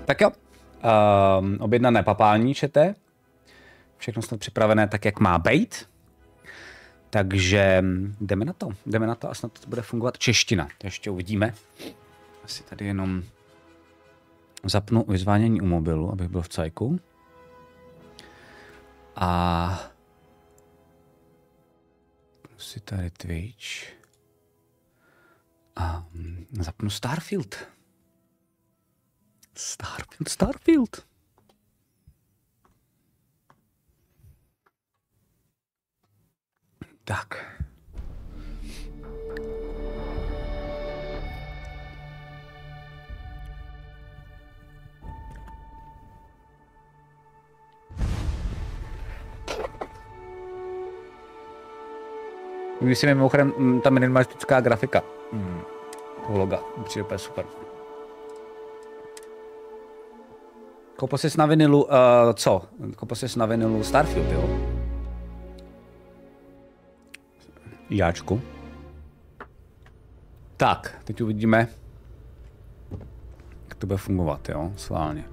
Tak jo, objednané papání čete. Všechno snad připravené tak, jak má být. Takže jdeme na to a snad to bude fungovat čeština. To ještě uvidíme. Asi tady jenom zapnu vyzvánění u mobilu, abych byl v cajku. A si tady Twitch. A zapnu STARFIELD. STARFIELD. Tak. Líbí se mi mimochodem ta minimalistická grafika. Toho loga. Přijde úplně super. Koupil jsi na vinilu, co? Koupil jsi na vinilu STARFIELD, jo? Jáčku. Tak, teď uvidíme, jak to bude fungovat, jo? Sválně.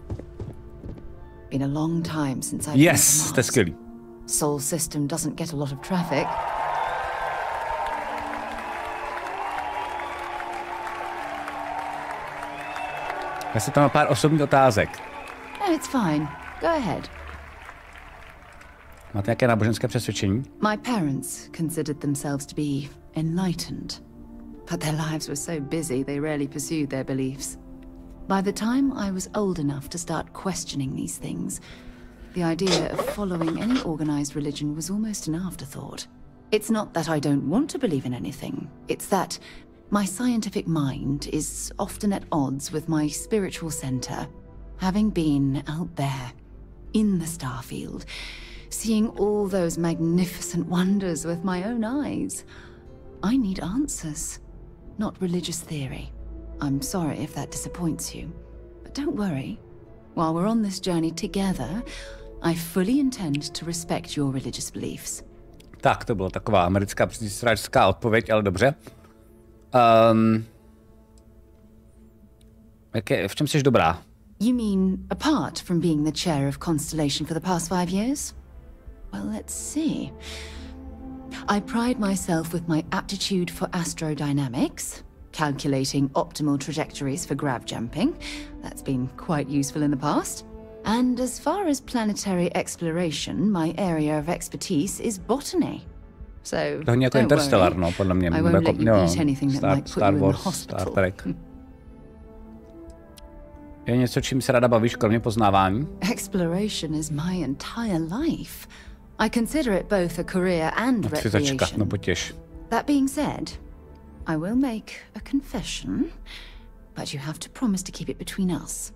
Yes, jste skvělý. Sol system doesn't get a lot of traffic. Já si tam mám pár osobních otázek. No, it's fine. Go ahead. Máte nějaké náboženské přesvědčení? My parents considered themselves to be enlightened, but their lives were so busy they rarely pursued their beliefs. By the time I was old enough to start questioning these things, the idea of following any organized religion was almost an afterthought. It's not that I don't want to believe in anything, it's that my scientific mind is often at odds with my spiritual center. Having been out there, in the starfield, seeing all those magnificent wonders with my own eyes, I need answers, not religious theory. I'm sorry if that disappoints you, but don't worry. While we're on this journey together, I fully intend to respect your religious beliefs. Tak, to byla taková americká příslušenská odpověď, ale dobře. V čem jsi dobrá? You mean apart from being the chair of Constellation for the past 5 years? Well, let's see. I pride myself with my aptitude for astrodynamics, calculating optimal trajectories for grav jumping. That's been quite useful in the past. And as far as planetary exploration, my area of expertise is botany. So don't Interstellar, no, podle mě. I won't let you eat anything that might put you in the hospital. Star Trek. Je něco, čím se ráda bavíš, kromě poznávání? Exploration is my entire life. I consider it both a career and recreation. No potěš. That being said, I will make a confession, but you have to promise to keep it between us.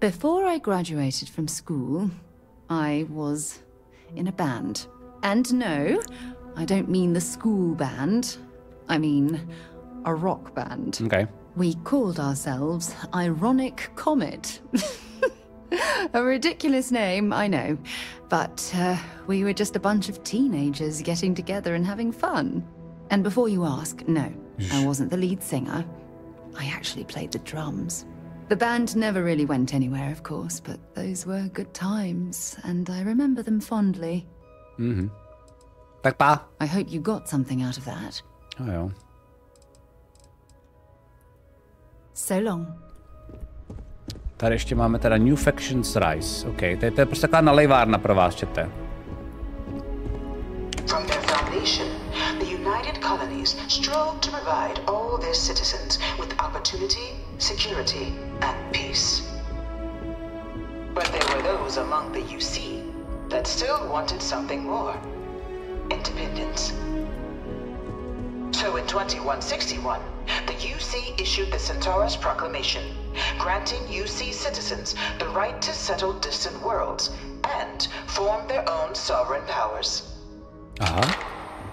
Before I graduated from school, I was in a band. And no, I don't mean the school band. I mean a rock band. Okay. We called ourselves Ironic Comet. A ridiculous name, I know. But we were just a bunch of teenagers getting together and having fun. And before you ask, no, I wasn't the lead singer. I actually played the drums. The band never really went anywhere, of course, but those were good times, and I remember them fondly. Mhm. Tak pa. I hope you got something out of that. Oh jo. So long. Tady ještě máme teda New Factions Rise. OK, to je prostě taková nalejvárna pro vás, čete. From their foundation, the United Colonies strove to provide all their citizens with opportunity, security, and peace. But there were those among the UC that still wanted something more. Independence. So in 2161, the UC issued the Centaurus Proclamation, granting UC citizens the right to settle distant worlds and form their own sovereign powers.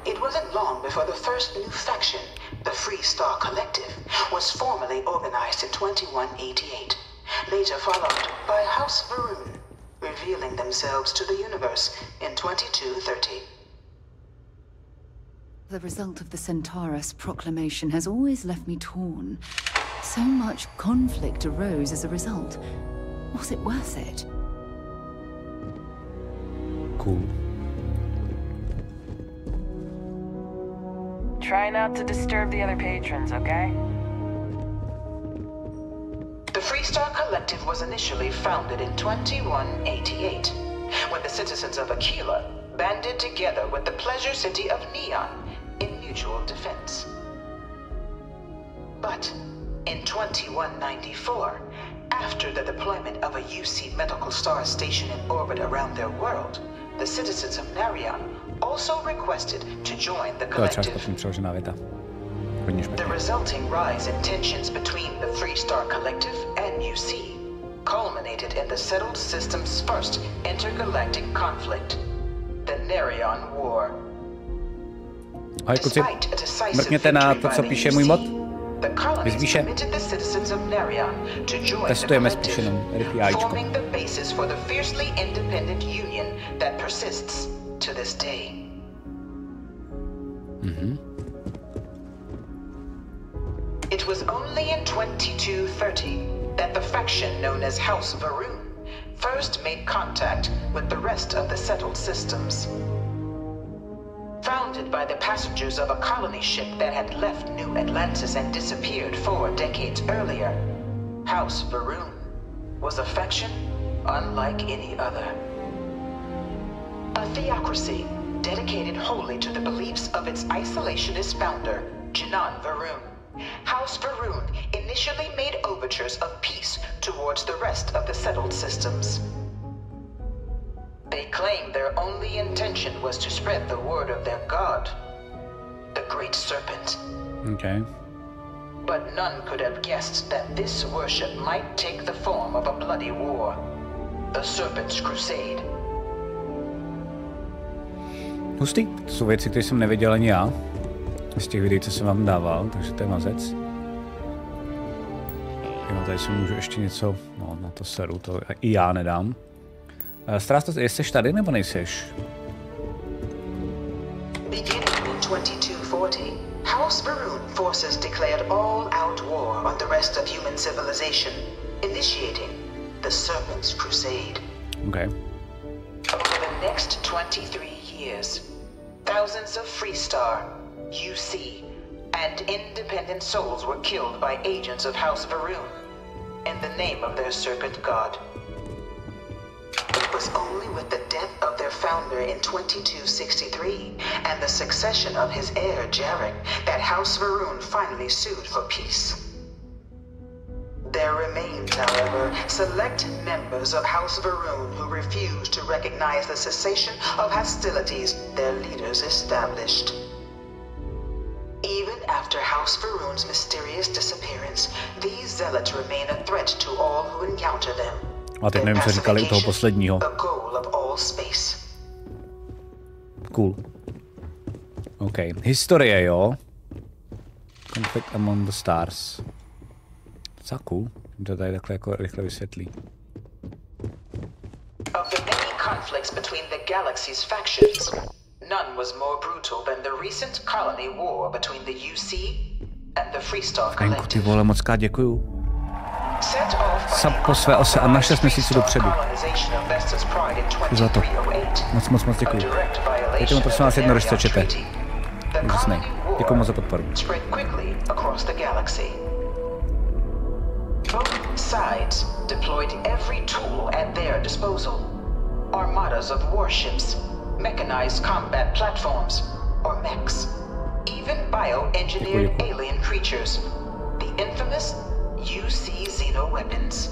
It wasn't long before the first new faction, the Free Star Collective, was formally organized in 2188, later followed by House Varun, revealing themselves to the universe in 2230. The result of the Centaurus Proclamation has always left me torn. So much conflict arose as a result. Was it worth it? Cool. Try not to disturb the other patrons, okay? The Freestar Collective was initially founded in 2188, when the citizens of Aquila banded together with the pleasure city of Neon in mutual defense. But in 2194, after the deployment of a UC medical star station in orbit around their world, the citizens of Narion also requested to join the collective. The resulting rise in tensions between the Freestar Collective and UC culminated in the settled system's first intergalactic conflict, the Narion War. Despite a decisive victory by the UC, the colonies permitted the citizens of Narion to join the collective, forming the basis for the fiercely independent union that persists to this day. It was only in 2230 that the faction known as House Varun first made contact with the rest of the settled systems. Founded by the passengers of a colony ship that had left New Atlantis and disappeared 4 decades earlier, House Varun was a faction unlike any other. A theocracy dedicated wholly to the beliefs of its isolationist founder, Jinan Varun. House Varun initially made overtures of peace towards the rest of the settled systems. They claimed their only intention was to spread the word of their god, the Great Serpent. Okay. But none could have guessed that this worship might take the form of a bloody war, the Serpent's Crusade. Hustý, to jsou věci, které jsem neviděl ani já. Z těch videí, co jsem vám dával, takže to je mazec. Jo, tady si můžu ještě něco, no na to seru, to i já nedám. Strásto, jsi tady nebo nejseš? Beginning in 2240, House Varun forces declared all-out war on the rest of human civilization, initiating the Serpent's Crusade. Okay. Over the next 23 years, thousands of Freestar, UC, and independent souls were killed by agents of House Varun in the name of their serpent god. It was only with the death of their founder in 2263 and the succession of his heir Jarek that House Varun finally sued for peace. There remained, however, select members of House Varun who refused to recognize the cessation of hostilities their leaders established. Even after House Varun's mysterious disappearance, these zealots remain a threat to all who encounter them. A teď nevím, co říkali u toho posledního. Cool. OK. Historie, jo. Conflict among the stars. Docela cool. To tady takhle jako rychle vysvětlí. Of the many conflicts between the galaxy's factions, none was more brutal than the recent colony war between the UC and the Freestar Collective. Ty vole, moc krát děkuju. Sub po své ose a na 6 měsíců dopředu. Za to. Moc děkuju. Dejte mi prosím vás jednorožce, čete. Úžasný. Děkuju moc za podporu. Both sides deployed every tool at their disposal. Armadas of warships, mechanized combat platforms, or mechs, even bioengineered alien creatures, the infamous UC xeno-weapons.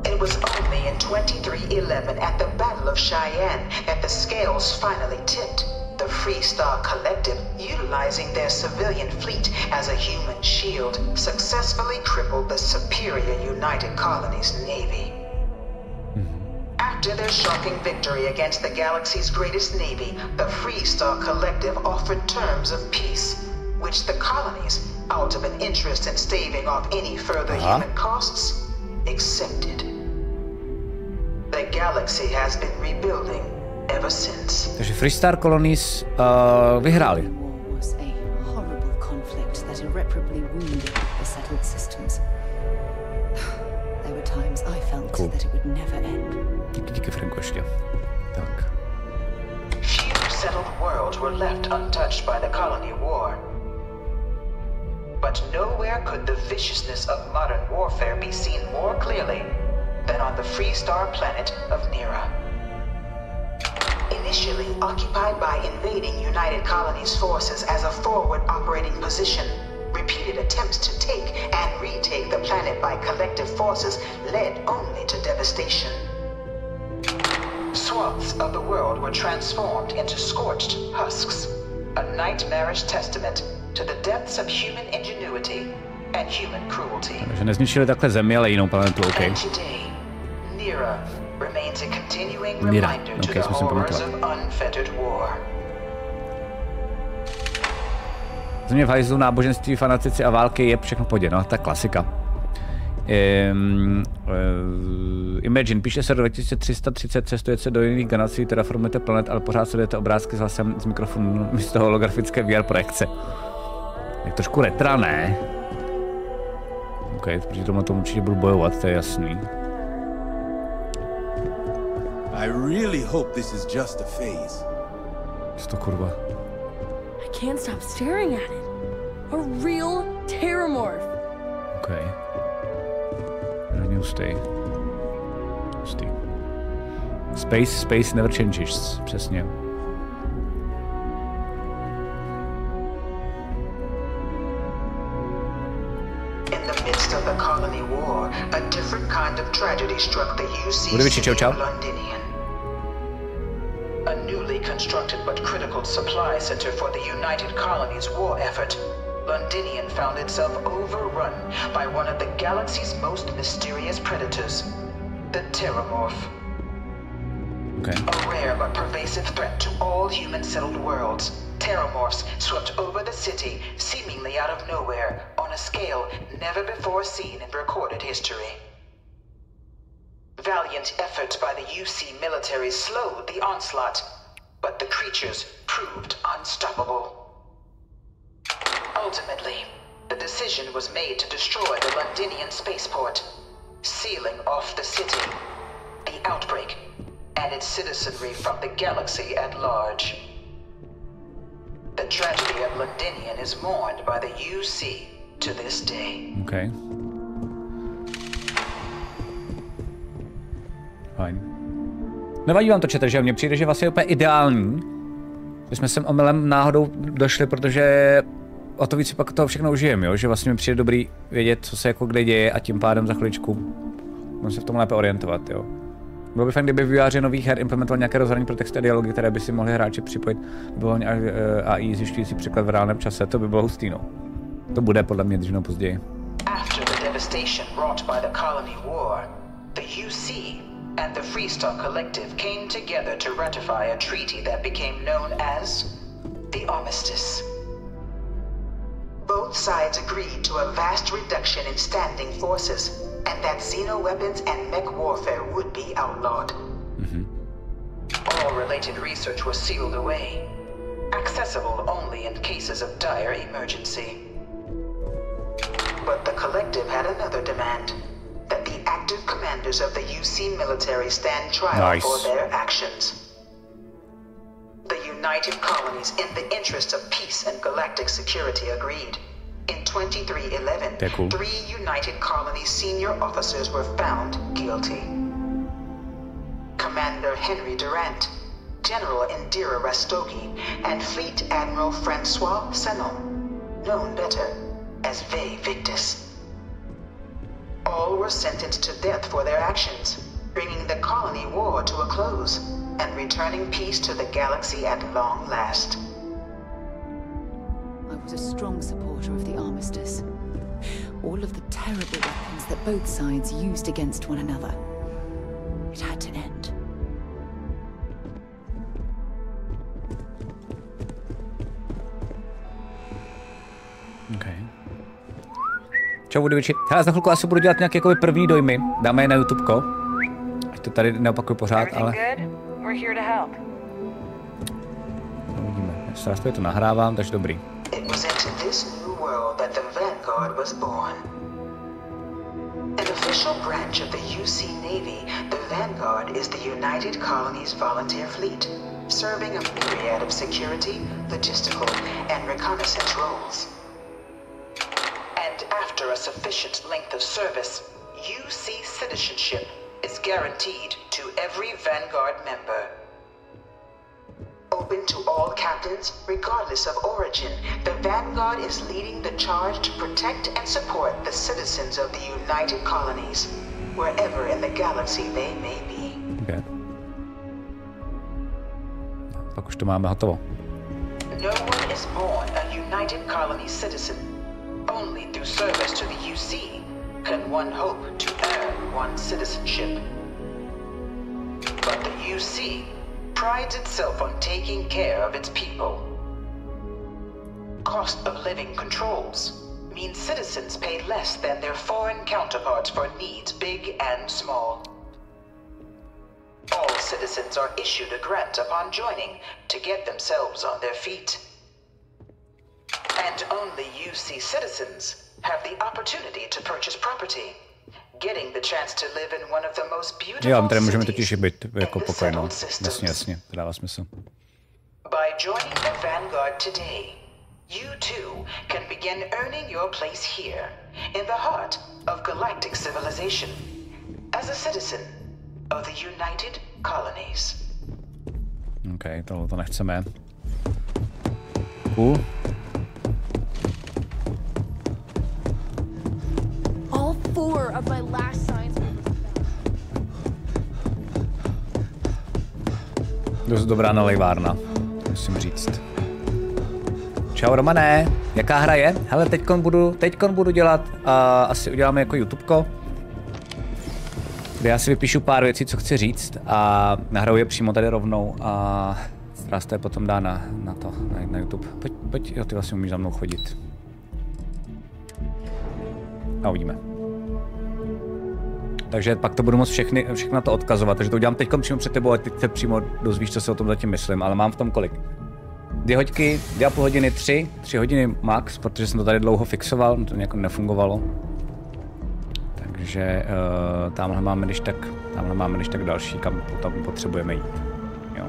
It was only in 2311 at the Battle of Cheyenne that the scales finally tipped. The Freestar Collective, utilizing their civilian fleet as a human shield, successfully crippled the superior United Colonies Navy. After their shocking victory against the galaxy's greatest navy, the Freestar Collective offered terms of peace, which the colonies, out of an interest in staving off any further human costs, accepted. The galaxy has been rebuilding ever since. Takže Freestar Colonies vyhráli. Was a horrible conflict that irreparably wounded the settled systems. There were times Cool. Díky Franku ještě. Tak. Few settled worlds were left untouched by the colony war. But nowhere could the viciousness of modern warfare be seen more clearly than on the free star planet of Nera. Initially occupied by invading United Colonies forces as a forward operating position, repeated attempts to take and retake the planet by collective forces led only to devastation. Swaths of the world were transformed into scorched husks, a nightmarish testament to the depths of human ingenuity and human cruelty. Takže nezničili takhle Zemi, ale jinou planetu, OK. Nera remains a continuing reminder to the horrors of unfettered war. Země v hajzlu, náboženství, fanatici a války je všechno v pohodě, no, tak klasika. Imagine, píše se do 2330, cestuje se do jiných galaxií, terraformujete planet, ale pořád sledujete obrázky s hlasem z mikrofonu místo holografické VR projekce. Je trošku retra, ne? OK, protože tomu určitě budu bojovat, to je jasný. I really hope this is just a phase. Co to kurva? I can't stop staring at it. A real terramorph. Okay. New stay. Space never changes. Přesně. In the midst of the colony war, a different kind of tragedy struck the UC city of Londinian. A newly constructed but critical supply center for the United Colonies war effort, Londinian found itself overrun by one of the galaxy's most mysterious predators, the Terramorph. Okay. A rare but pervasive threat to all human-settled worlds, Terramorphs swept over the city, seemingly out of nowhere, on a scale never before seen in recorded history. Valiant efforts by the UC military slowed the onslaught, but the creatures proved unstoppable. Ultimately, the decision was made to destroy the Londinian spaceport, sealing off the city, the outbreak, and its citizenry from the galaxy at large. The tragedy of Londinian is mourned by the UC to this day. Okay. Fajn. Nevadí vám to, čete, že mně přijde, že vlastně je úplně ideální, že jsme sem omylem náhodou došli, protože o to víc pak toho všechno užijeme, jo? Že vlastně mi přijde dobrý vědět, co se jako kde děje a tím pádem za chviličku můžeme se v tom lépe orientovat, jo. Bylo by fajn, kdyby vývojáři nových her implementovali nějaké rozhraní pro texty a dialogy, které by si mohli hráči připojit. Bylo AI zjišťující překlad v reálném čase, to by bylo hustý, no. To bude podle mě dřív později. After the devastation wrought by the colony war, the UC and the Freestar Collective came together to ratify a treaty that became known as the Armistice. Both sides agreed to a vast reduction in standing forces, and that xeno-weapons and mech warfare would be outlawed. All related research was sealed away, accessible only in cases of dire emergency. But the Collective had another demand, that the active commanders of the UC military stand trial for their actions. The United Colonies, in the interest of peace and galactic security, agreed. In 2311, 3 United Colonies senior officers were found guilty. Commander Henry Durant, General Indira Rastogi, and Fleet Admiral Francois Sanon, known better as V Victus. All were sentenced to death for their actions, bringing the colony war to a close and returning peace to the galaxy at long last. I was a strong supporter of the Armistice. All of the terrible weapons that both sides used against one another. It had to end. Okay. Čau, budu vyčit. Hele, za chvilku asi budu dělat nějaké jakoby první dojmy. Dáme je na YouTubeko. Ať to tady neopakuju pořád, ale... Uvidíme. Já to nahrávám, takže dobrý. It was into this new world that the Vanguard was born. An official branch of the UC Navy, the Vanguard is the United Colonies Volunteer Fleet, serving a myriad of security, logistical, and reconnaissance roles. And after a sufficient length of service, UC citizenship is guaranteed to every Vanguard member. Open to all captains, regardless of origin, the Vanguard is leading the charge to protect and support the citizens of the United Colonies, wherever in the galaxy they may be. Okay. Tak už to máme hotovo. No one is born a United Colonies citizen. Only through service to the UC can one hope to earn one's citizenship. But the UC prides itself on taking care of its people. Cost of living controls mean citizens pay less than their foreign counterparts for needs big and small. All citizens are issued a grant upon joining to get themselves on their feet. And only UC citizens have the opportunity to purchase property, getting the chance to live in one of the most beautiful tady můžeme cities totiž být jako in the pokoj, no. settled systems. Jasně, to dává smysl. By joining the Vanguard today, you too can begin earning your place here, in the heart of galactic civilization, as a citizen of the United Colonies. OK, tohle to nechceme. Cool. All 4 of my last science papers. Dost dobrá nalejvárna, musím říct. Čau Romané, jaká hra je? Hele, teďkon budu dělat, asi uděláme jako YouTubeko, kde já si vypíšu pár věcí, co chci říct a nahraju je přímo tady rovnou a Stras to je potom dá na YouTube. Pojď, jo, ty vlastně umíš za mnou chodit. A uvidíme. Takže pak to budu moct všechno na to odkazovat, takže to udělám teďkom přímo před tebou a teď se přímo dozvíš, co se o tom zatím myslím, ale mám v tom kolik? 2 hoďky, 2,5 hodiny, 3 hodiny max, protože jsem to tady dlouho fixoval, to nějak nefungovalo. Takže tamhle máme když tak další, kam potom potřebujeme jít. Jo.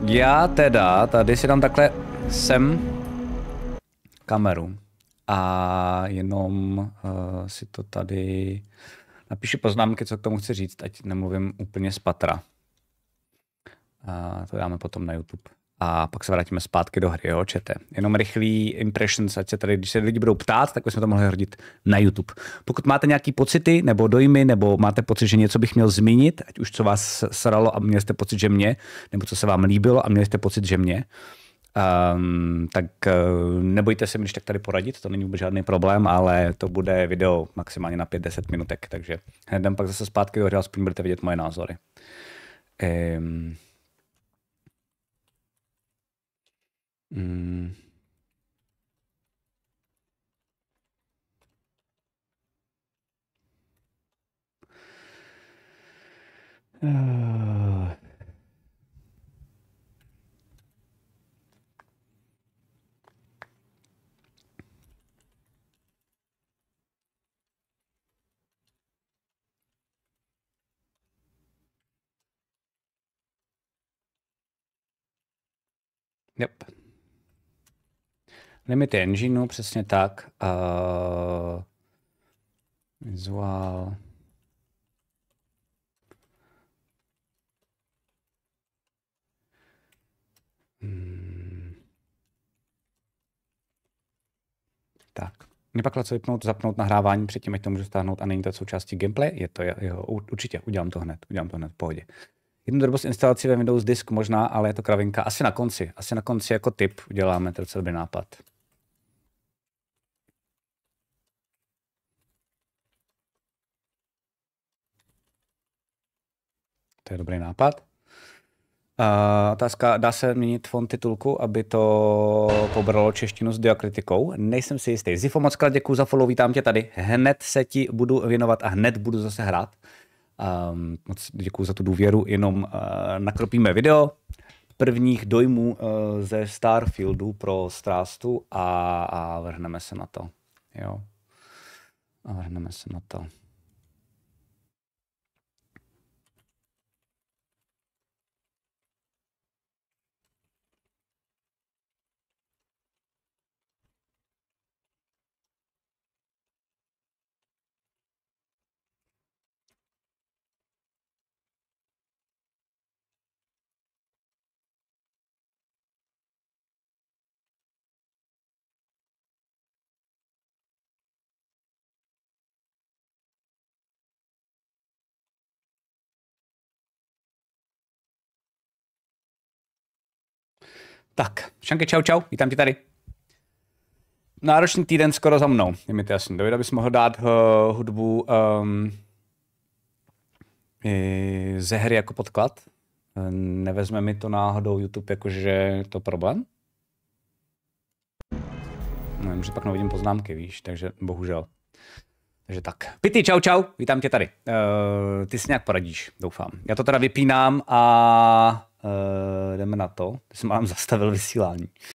Já teda tady si dám takhle sem kameru a jenom si to tady napíšu poznámky, co k tomu chci říct, ať nemluvím úplně z patra. To dáme potom na YouTube. A pak se vrátíme zpátky do hry, jo, čete. Jenom rychlý impressions, ať se tady, když se lidi budou ptát, tak bychom to mohli hodit na YouTube. Pokud máte nějaký pocity nebo dojmy, nebo máte pocit, že něco bych měl zmínit, ať už co vás sralo a měli jste pocit, že mě, nebo co se vám líbilo a měli jste pocit, že mě, tak nebojte se mi, když tak tady poradit, to není vůbec žádný problém, ale to bude video maximálně na 5-10 minutek, takže hned jdem pak zase zpátky do hry, aspoň budete vidět moje názory. Yep. Limity engineu, přesně tak. Vizuál. Tak. Mě pak co vypnout, zapnout nahrávání předtím, ať to můžu stáhnout a není to součástí gameplay. Je to jeho, určitě, udělám to hned v pohodě. Jednu drobnost instalaci ve Windows Disk možná, ale je to kravinka. Asi na konci jako tip uděláme, to je docela dobrý nápad. To je dobrý nápad. Otázka, dá se měnit font titulku, aby to pobralo češtinu s diakritikou? Nejsem si jistý. Zifo, moc krát děkuju za follow, vítám tě tady. Hned se ti budu věnovat a hned budu zase hrát. Moc děkuju za tu důvěru, jenom nakropíme video prvních dojmů ze Starfieldu pro Strastu a vrhneme se na to. Jo. A vrhneme se na to. Tak, Šanky, čau, čau, vítám tě tady. Náročný týden skoro za mnou, je mi to jasný. Davida bys mohl dát hudbu ze hry jako podklad. Nevezme mi to náhodou YouTube, jakože je to problém? No, jenže pak nevidím poznámky, víš, takže bohužel. Takže tak. Pity, čau, čau, vítám tě tady. Ty si nějak poradíš, doufám. Já to teda vypínám a jdeme na to. Ty jsem mám zastavil vysílání.